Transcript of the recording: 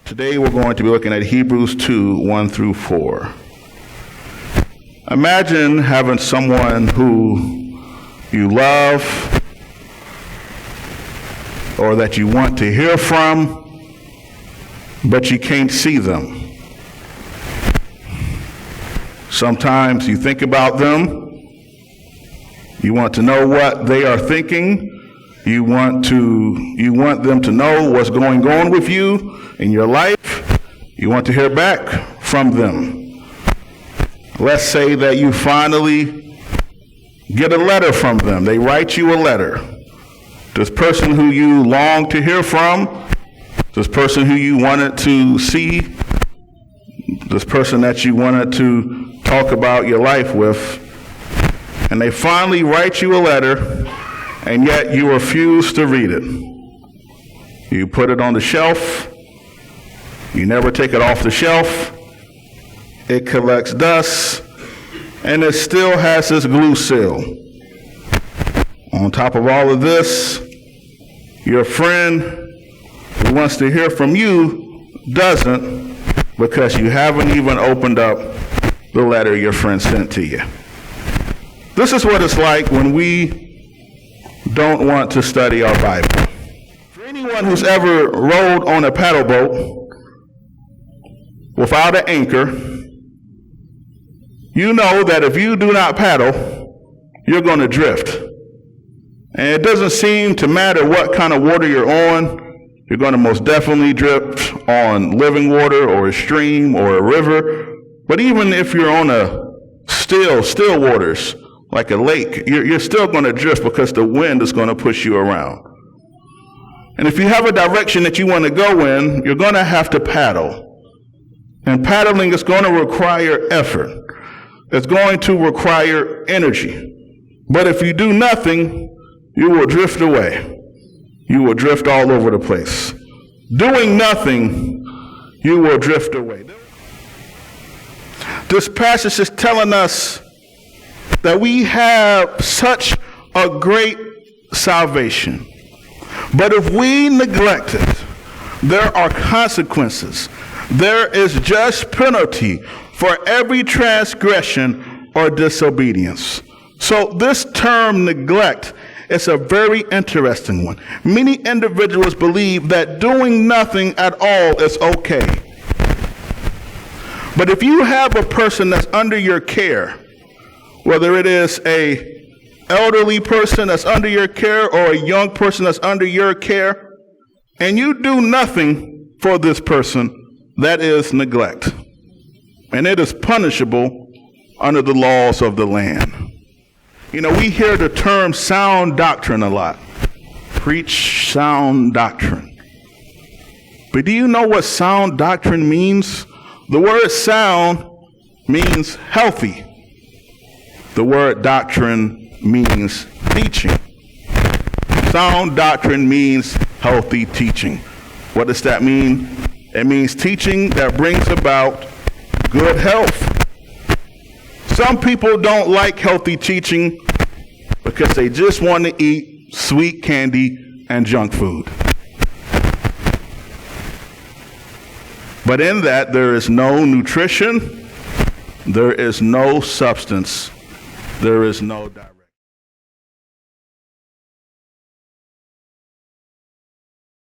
Today we're going to be looking at Hebrews 2, 1 through 4. Imagine having someone who you love or that you want to hear from, but you can't see them. Sometimes you think about them. You want to know what they are thinking. You want them to know what's going on with you in your life. You want to hear back from them. Let's say that you finally get a letter from them. They write you a letter. This person who you long to hear from, this person who you wanted to see, this person that you wanted to talk about your life with, and they finally write you a letter, and yet you refuse to read it. You put it on the shelf. You never take it off the shelf. It collects dust, and it still has this glue seal. On top of all of this, your friend who wants to hear from you doesn't, because you haven't even opened up the letter your friend sent to you. This is what it's like when we don't want to study our Bible. For anyone who's ever rowed on a paddle boat without an anchor, you know that if you do not paddle, you're going to drift. And it doesn't seem to matter what kind of water you're on. You're going to most definitely drift on living water or a stream or a river. But even if you're on a still waters, like a lake, you're still going to drift because the wind is going to push you around. And if you have a direction that you want to go in, you're going to have to paddle. And paddling is going to require effort. It's going to require energy. But if you do nothing, you will drift away. You will drift all over the place. Doing nothing, you will drift away. This passage is telling us that we have such a great salvation. But if we neglect it, there are consequences. There is just penalty for every transgression or disobedience. So this term neglect is a very interesting one. Many individuals believe that doing nothing at all is okay. But if you have a person that's under your care, whether it is a elderly person that's under your care or a young person that's under your care, and you do nothing for this person, that is neglect. And it is punishable under the laws of the land. You know, we hear the term sound doctrine a lot. Preach sound doctrine. But do you know what sound doctrine means? The word sound means healthy. The word doctrine means teaching. Sound doctrine means healthy teaching. What does that mean? It means teaching that brings about good health. Some people don't like healthy teaching because they just want to eat sweet candy and junk food. But in that, there is no nutrition, there is no substance, there is no direction.